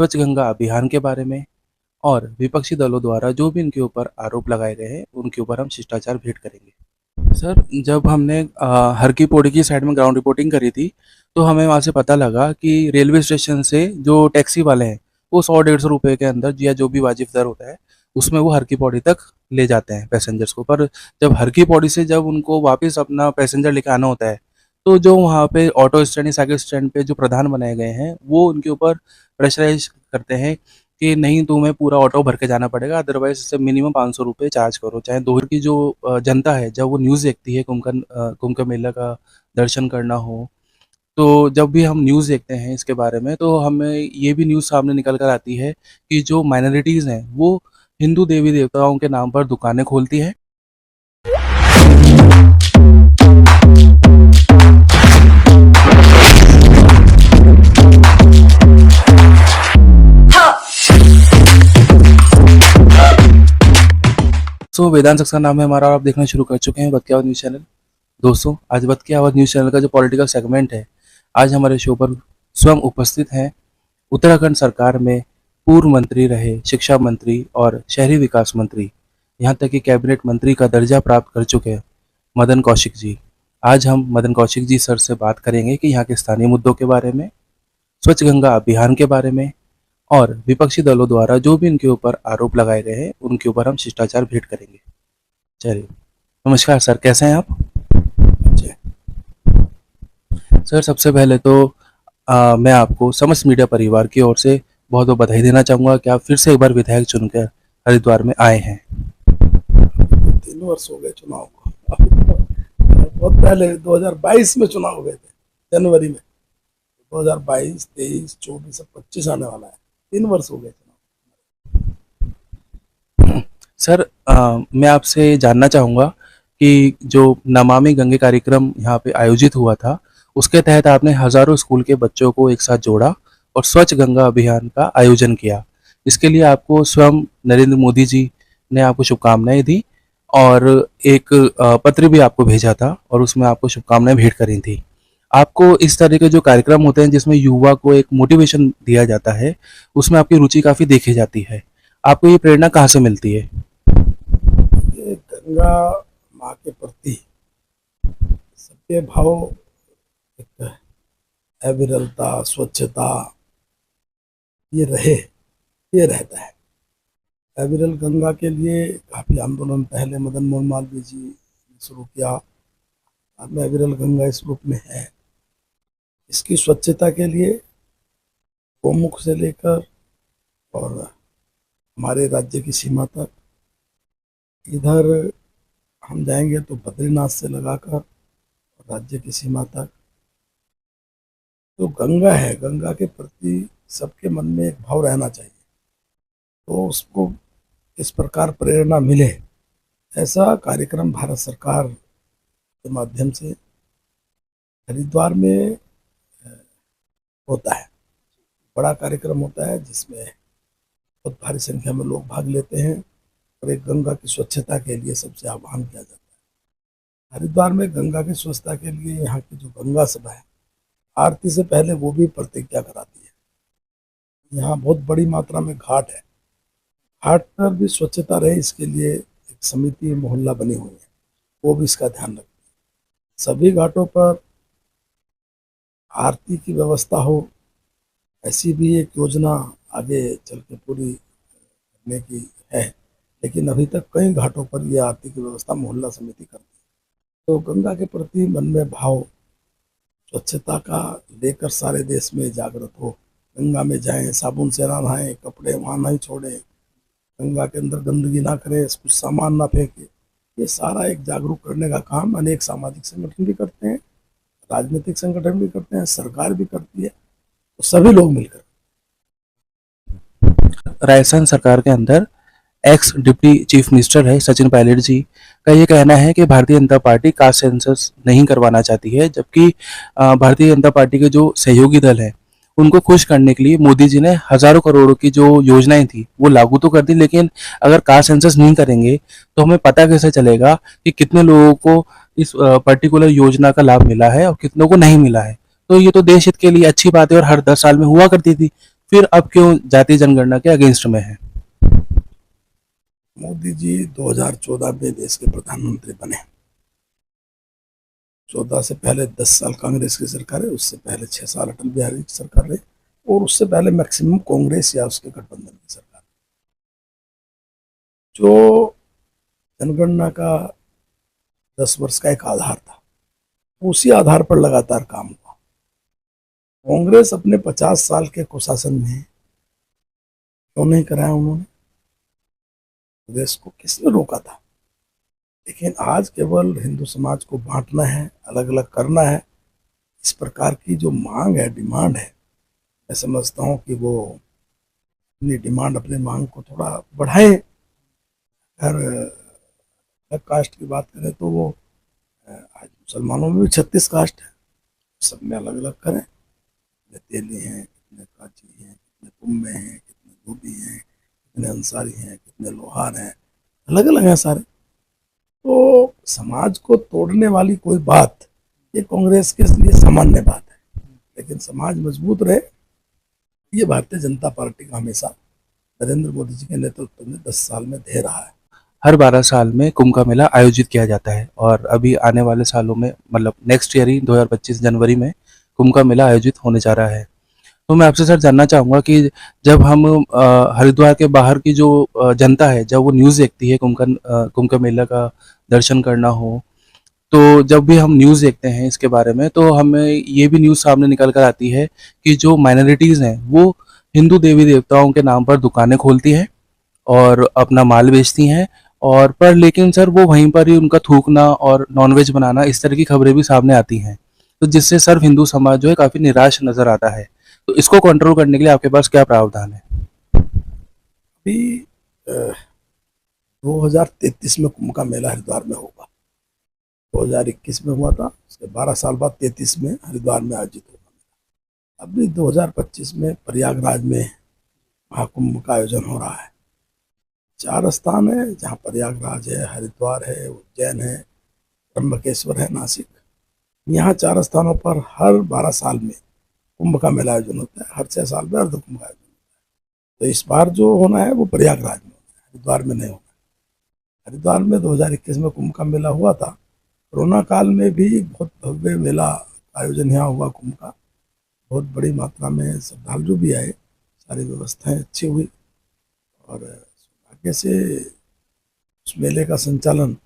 स्वच्छ गंगा अभियान के बारे में और विपक्षी दलों द्वारा जो भी इनके ऊपर आरोप लगाए गए हैं, उनके ऊपर हम शिष्टाचार भेंट करेंगे। सर, जब हमने हर की पौड़ी की साइड में ग्राउंड रिपोर्टिंग करी थी, तो हमें वहाँ से पता लगा कि रेलवे स्टेशन से जो टैक्सी वाले हैं, वो 100-150 रुपए के अंदर या जो भी वाजिब दर होता है, उसमें वो हर की पौड़ी तक ले जाते हैं पैसेंजर्स को। पर जब हर की पौड़ी से जब उनको वापस अपना पैसेंजर लेके आना होता है, तो जो वहाँ पे ऑटो स्टैंड या साइकिल स्टैंड पे जो प्रधान बनाए गए हैं, वो उनके ऊपर प्रेशराइज़ करते हैं कि नहीं, तुम्हें पूरा ऑटो भर के जाना पड़ेगा, अदरवाइज़ इससे मिनिमम 500 रुपए चार्ज करो। चाहे दूर की जो जनता है, जब वो न्यूज़ देखती है कुंभ का मेला का दर्शन करना हो, तो जब भी हम न्यूज़ देखते हैं इसके बारे में, तो हमें ये भी न्यूज़ सामने निकल कर आती है कि जो माइनॉरिटीज़ हैं, वो हिंदू देवी-देवताओं के नाम पर दुकानें खोलती हैं। वेदांत सक्सेना नाम है हमारा और आप देखना शुरू कर चुके हैं वक्त की आवाज़ न्यूज़ चैनल। दोस्तों, आज वक्त की आवाज़ न्यूज़ चैनल का जो पॉलिटिकल सेगमेंट है, आज हमारे शो पर स्वयं उपस्थित हैं उत्तराखंड सरकार में पूर्व मंत्री रहे, शिक्षा मंत्री और शहरी विकास मंत्री, यहाँ तक कि कैबिनेट मंत्री का दर्जा प्राप्त कर चुके हैं मदन कौशिक जी। आज हम मदन कौशिक जी सर से बात करेंगे कि यहाँ के स्थानीय मुद्दों के बारे में, स्वच्छ गंगा अभियान के बारे में और विपक्षी दलों द्वारा जो भी इनके ऊपर आरोप लगाए गए हैं, उनके ऊपर हम शिष्टाचार भेंट करेंगे। चलिए, नमस्कार सर, कैसे हैं आप? जी सर, सबसे पहले तो मैं आपको समस्त मीडिया परिवार की ओर से बहुत बहुत बधाई देना चाहूँगा कि आप फिर से एक बार विधायक चुनकर हरिद्वार में आए हैं। 3 वर्ष हो गए चुनाव को। बहुत पहले 2022 में चुनाव हो गए थे, जनवरी में। 2022, 23, 24 अब 25 आने वाला है। 3 वर्ष हो गए चुनाव। सर, मैं आपसे जानना चाहूँगा कि जो नमामि गंगे कार्यक्रम यहाँ पे आयोजित हुआ था, उसके तहत आपने हज़ारों स्कूल के बच्चों को एक साथ जोड़ा और स्वच्छ गंगा अभियान का आयोजन किया। इसके लिए आपको स्वयं नरेंद्र मोदी जी ने आपको शुभकामनाएँ दी और एक पत्र भी आपको भेजा था और उसमें आपको शुभकामनाएँ भेंट करी थी। आपको इस तरह के जो कार्यक्रम होते हैं जिसमें युवा को एक मोटिवेशन दिया जाता है, उसमें आपकी रुचि काफ़ी देखी जाती है। आपको ये प्रेरणा कहाँ से मिलती है? ये गंगा माँ के प्रति सत्य भाव, एक अविरलता, स्वच्छता ये रहता है। अविरल गंगा के लिए काफ़ी आंदोलन पहले मदन मोहन मालवीय जी ने शुरू किया। बाद में अविरल गंगा इस रूप में है। इसकी स्वच्छता के लिए गोमुख से लेकर और हमारे राज्य की सीमा तक, इधर हम जाएंगे तो बद्रीनाथ से लगाकर राज्य की सीमा तक, तो गंगा है, गंगा के प्रति सबके मन में एक भाव रहना चाहिए। तो उसको इस प्रकार प्रेरणा मिले, ऐसा कार्यक्रम भारत सरकार के माध्यम से हरिद्वार में होता है। बड़ा कार्यक्रम होता है जिसमें बहुत भारी संख्या में लोग भाग लेते हैं और एक गंगा की स्वच्छता के लिए सबसे आह्वान किया जाता है। हरिद्वार में गंगा की स्वच्छता के लिए यहाँ की जो गंगा सभा है, आरती से पहले वो भी प्रतिज्ञा कराती है। यहाँ बहुत बड़ी मात्रा में घाट है, घाट पर भी स्वच्छता रहे इसके लिए एक समिति मोहल्ला बनी हुई है, वो भी इसका ध्यान रखती है। सभी घाटों पर आरती की व्यवस्था हो, ऐसी भी एक योजना आगे चल के पूरी करने की है, लेकिन अभी तक कई घाटों पर यह आरती की व्यवस्था मोहल्ला समिति करती है। तो गंगा के प्रति मन में भाव स्वच्छता का लेकर सारे देश में जागृत हो। गंगा में जाएं, साबुन से नहाएं, कपड़े वहाँ नहीं छोड़ें, गंगा के अंदर गंदगी ना करें, कुछ सामान ना फेंके। ये सारा एक जागरूक करने का काम अनेक सामाजिक संगठन भी करते हैं, राजनीतिक संगठन भी करते हैं, सरकार भी करती है, तो सभी लोग मिलकर। राजस्थान सरकार के अंदर एक्स डिप्टी चीफ मिनिस्टर है सचिन पायलट जी का ये कहना है कि Bharatiya Janata party caste census नहीं करवाना चाहती है, जबकि भारतीय जनता पार्टी के जो सहयोगी दल हैं, उनको खुश करने के लिए मोदी जी ने हजारों करोड़ों की जो योजनाएं थी वो लागू तो कर दी, लेकिन अगर कास्ट सेंसस नहीं करेंगे तो हमें पता कैसे चलेगा कि कितने लोगों को इस पर्टिकुलर योजना का लाभ मिला है और कितनों को नहीं मिला है। तो ये तो देश हित के लिए अच्छी बात है और हर 10 साल में हुआ करती थी। फिर अब क्यों जातीय जनगणना के अगेंस्ट में है? मोदी जी 2014 में देश के प्रधानमंत्री बने। 14 से पहले 10 साल कांग्रेस की सरकार है, उससे पहले 6 साल अटल बिहारी की सरकार रही, और उससे पहले मैक्सिमम कांग्रेस या उसके गठबंधन की सरकार। जो जनगणना का 10 वर्ष का एक आधार था, उसी आधार पर लगातार काम हुआ। कांग्रेस अपने 50 साल के कुशासन में क्यों नहीं कराया उन्होंने? देश को किसने रोका था? लेकिन आज केवल हिंदू समाज को बांटना है, अलग अलग करना है, इस प्रकार की जो मांग है, डिमांड है, मैं समझता हूँ कि वो अपनी डिमांड, अपने मांग को थोड़ा बढ़ाए। अगर अलग कास्ट की बात करें तो वो आज मुसलमानों में भी 36 कास्ट है, सब में अलग अलग करें। कितने तेली हैं, कितने काजी हैं, कितने कुंभे हैं, कितने धोबी हैं, कितने अंसारी हैं, कितने लोहार हैं, अलग अलग हैं सारे। तो समाज को तोड़ने वाली कोई बात, ये कांग्रेस के लिए सामान्य बात है। लेकिन समाज मजबूत रहे, ये भारतीय जनता पार्टी का हमेशा नरेंद्र मोदी जी के नेतृत्व में 10 साल में ध्येय रहा है। हर 12 साल में कुंभ का मेला आयोजित किया जाता है और अभी आने वाले सालों में मतलब नेक्स्ट ईयर ही 2025 जनवरी में कुंभ का मेला आयोजित होने जा रहा है। तो मैं आपसे सर जानना चाहूँगा कि जब हम हरिद्वार के बाहर की जो जनता है, जब वो न्यूज़ देखती है कुंभ का मेला का दर्शन करना हो, तो जब भी हम न्यूज़ देखते हैं इसके बारे में, तो हमें ये भी न्यूज़ सामने निकल कर आती है कि जो माइनॉरिटीज़ हैं, वो हिंदू देवी-देवताओं के नाम पर दुकानें खोलती हैं और अपना माल बेचती हैं, और पर लेकिन सर वो वहीं पर ही उनका थूकना और नॉनवेज बनाना, इस तरह की खबरें भी सामने आती हैं। तो जिससे सर हिंदू समाज जो है काफ़ी निराश नज़र आता है। तो इसको कंट्रोल करने के लिए आपके पास क्या प्रावधान है? अभी 2033 में कुंभ का मेला हरिद्वार में होगा। 2021 में हुआ था, उसके 12 साल बाद 33 में हरिद्वार में आयोजित होगा। अभी 2025 में प्रयागराज में महाकुंभ का आयोजन हो रहा है। 4 स्थान है जहाँ प्रयागराज है, हरिद्वार है, उज्जैन है, त्र्यंबकेश्वर है, नासिक। यहाँ 4 स्थानों पर हर 12 साल में कुंभ का मेला आयोजन होता है। हर 6 साल में अर्ध कुंभ का आयोजन। तो इस बार जो होना है वो प्रयागराज में होना है, हरिद्वार में नहीं होना। हरिद्वार में 2021 में कुंभ का मेला हुआ था। कोरोना काल में भी बहुत भव्य मेला आयोजन यहाँ हुआ कुंभ का। बहुत बड़ी मात्रा में श्रद्धालु भी आए, सारी व्यवस्थाएं अच्छी हुई, और आगे से उस मेले का संचालन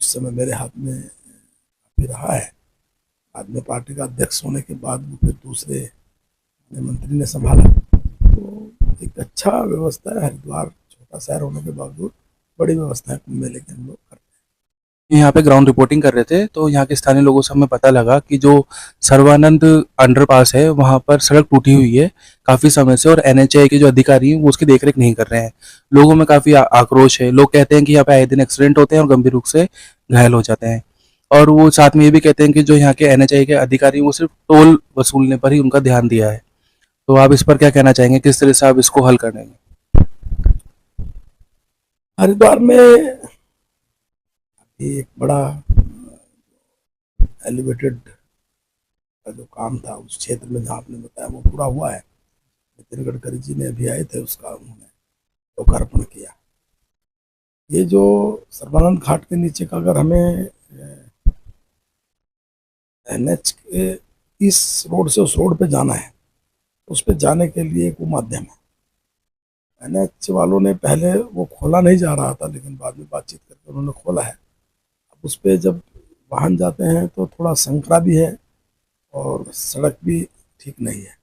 उस समय मेरे हाथ में काफी रहा है। बाद में पार्टी का अध्यक्ष होने के बाद वो फिर दूसरे मंत्री ने संभाला। तो एक अच्छा व्यवस्था है। हरिद्वार छोटा शहर होने के बावजूद बड़ी व्यवस्था है कुंभ मेले के हम लोग करते यहाँ पे ग्राउंड रिपोर्टिंग कर रहे थे, तो यहाँ के स्थानीय लोगों से हमें पता लगा कि जो सर्वानंद अंडरपास है, वहाँ पर सड़क टूटी हुई है काफ़ी समय से, और एनएचएआई के जो अधिकारी हैं वो उसकी देखरेख नहीं कर रहे हैं। लोगों में काफ़ी आक्रोश है। लोग कहते हैं कि यहाँ पे आए दिन एक्सीडेंट होते हैं और गंभीर रूप से घायल हो जाते हैं। और वो साथ में ये भी कहते हैं कि जो यहाँ के एनएचएआई के अधिकारी हैं वो सिर्फ टोल वसूलने पर ही उनका ध्यान दिया है। तो आप इस पर क्या कहना चाहेंगे? किस तरह से आप इसको हल करेंगे? हैं। हरिद्वार में एक बड़ा एलिवेटेड का जो काम था उस क्षेत्र में, जहाँ आपने बताया, वो पूरा हुआ है। नितिन गडकरी जी ने अभी आए थे, उसका उन्होंने लोकार्पण किया। ये जो सर्बानंद घाट के नीचे का, अगर हमें एनएच के इस रोड से उस रोड पे जाना है, उस पे जाने के लिए एक वो माध्यम है। एनएच वालों ने पहले वो खोला नहीं जा रहा था, लेकिन बाद में बातचीत करके उन्होंने खोला है। अब उस पे जब वाहन जाते हैं तो थोड़ा संकरा भी है और सड़क भी ठीक नहीं है।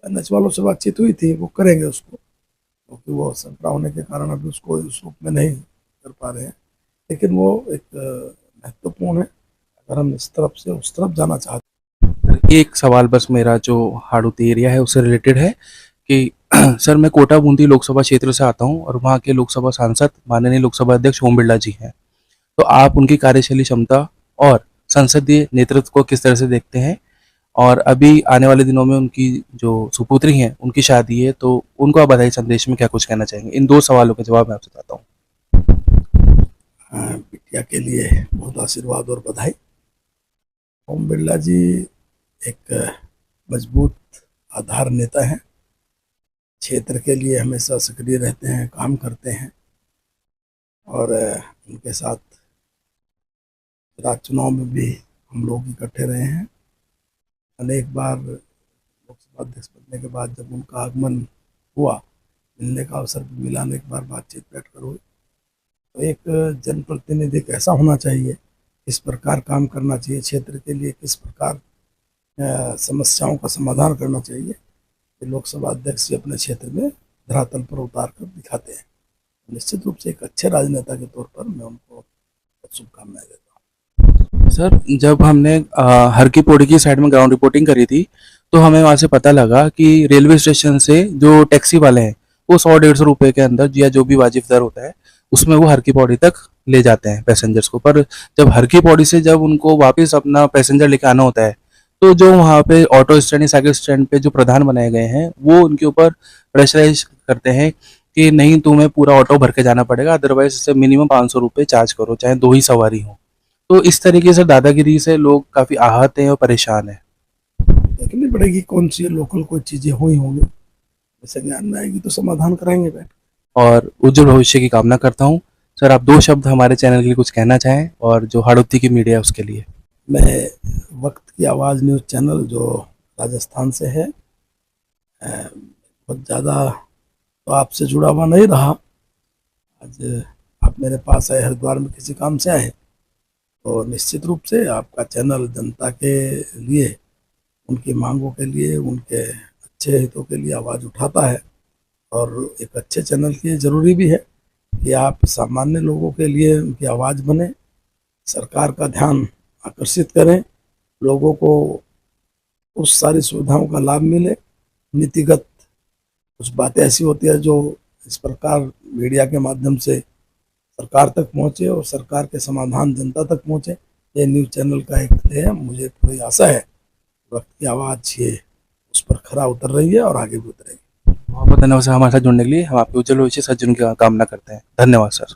एनएच वालों से बातचीत हुई थी, वो करेंगे उसको, क्योंकि वो संकरा होने के कारण अभी उसको उस रूप में नहीं कर पा रहे हैं। लेकिन वो एक महत्वपूर्ण है। अगर हम इस तरफ से उस तरफ जाना चाहते एक सवाल बस मेरा जो हाड़ौती एरिया है उससे रिलेटेड है कि सर मैं कोटा बूंदी लोकसभा क्षेत्र से आता हूं और वहां के लोकसभा सांसद माननीय लोकसभा अध्यक्ष ओम बिरला जी हैं। तो आप उनकी कार्यशैली क्षमता और संसदीय नेतृत्व को किस तरह से देखते हैं? और अभी आने वाले दिनों में उनकी जो सुपुत्री हैं उनकी शादी है, तो उनको आप बधाई संदेश में क्या कुछ कहना चाहेंगे? इन दो सवालों के जवाब मैं आपसे चाहता हूँ। हैं। बिटिया के लिए बहुत आशीर्वाद और बधाई। ओम बिरला जी एक मजबूत आधार नेता हैं। क्षेत्र के लिए हमेशा सक्रिय रहते हैं, काम करते हैं और उनके साथ राज्य चुनाव में भी हम लोग इकट्ठे रहे हैं। अनेक बार लोकसभा अध्यक्ष बनने के बाद जब उनका आगमन हुआ, मिलने का अवसर भी मिला, अनेक बार बातचीत बैठकर हुई। तो एक जनप्रतिनिधि कैसा होना चाहिए, किस प्रकार काम करना चाहिए, क्षेत्र के लिए किस प्रकार समस्याओं का समाधान करना चाहिए, ये लोकसभा अध्यक्ष जी अपने क्षेत्र में धरातल पर उतार कर दिखाते हैं। निश्चित रूप से एक अच्छे राजनेता के तौर पर मैं उनको शुभकामनाएं देता सर, जब हमने हर की पौड़ी की साइड में ग्राउंड रिपोर्टिंग करी थी, तो हमें वहाँ से पता लगा कि रेलवे स्टेशन से जो टैक्सी वाले हैं, वो 100-150 रुपए के अंदर या जो भी वाजिब दर होता है, उसमें वो हर की पौड़ी तक ले जाते हैं पैसेंजर्स को। पर जब हर की पौड़ी से जब उनको वापस अपना पैसेंजर लेके आना होता है, तो जो वहाँ पे ऑटो स्टैंड या साइकिल स्टैंड पे जो प्रधान बनाए गए हैं, वो उनके ऊपर प्रेशराइज करते हैं कि नहीं, तुम्हें पूरा ऑटो भर के जाना पड़ेगा, अदरवाइज इससे मिनिमम 500 रुपये चार्ज करो, चाहे 2 ही सवारी हो। तो इस तरीके से दादागिरी से लोग काफ़ी आहत हैं और परेशान हैं। हूँ। देखनी पड़ेगी कौन सी लोकल कोई चीज़ें हुई होंगी, जैसे ज्ञान में आएगी तो समाधान कराएंगे बैठ। और उज्जवल भविष्य की कामना करता हूँ। सर, आप 2 शब्द हमारे चैनल के लिए कुछ कहना चाहें और जो हाड़ौती की मीडिया है उसके लिए? मैं वक्त की आवाज़ न्यूज़ चैनल जो राजस्थान से है, बहुत ज़्यादा तो आपसे जुड़ा हुआ नहीं रहा। आज आप मेरे पास आए, हरिद्वार में किसी काम से आए, तो निश्चित रूप से आपका चैनल जनता के लिए, उनकी मांगों के लिए, उनके अच्छे हितों के लिए आवाज़ उठाता है। और एक अच्छे चैनल के लिए ज़रूरी भी है कि आप सामान्य लोगों के लिए उनकी आवाज़ बने, सरकार का ध्यान आकर्षित करें, लोगों को उस सारी सुविधाओं का लाभ मिले। नीतिगत कुछ बातें ऐसी होती है जो इस प्रकार मीडिया के माध्यम से सरकार तक पहुँचे और सरकार के समाधान जनता तक पहुँचे, ये न्यूज़ चैनल का एक है। मुझे पूरी आशा है वक्त की आवाज़ ये उस पर खरा उतर रही है और आगे भी उतरेगी। बहुत बहुत धन्यवाद सर हमारे साथ जुड़ने के लिए। हम आपके उज्जवल भविष्य सज्जन की कामना करते हैं। धन्यवाद सर।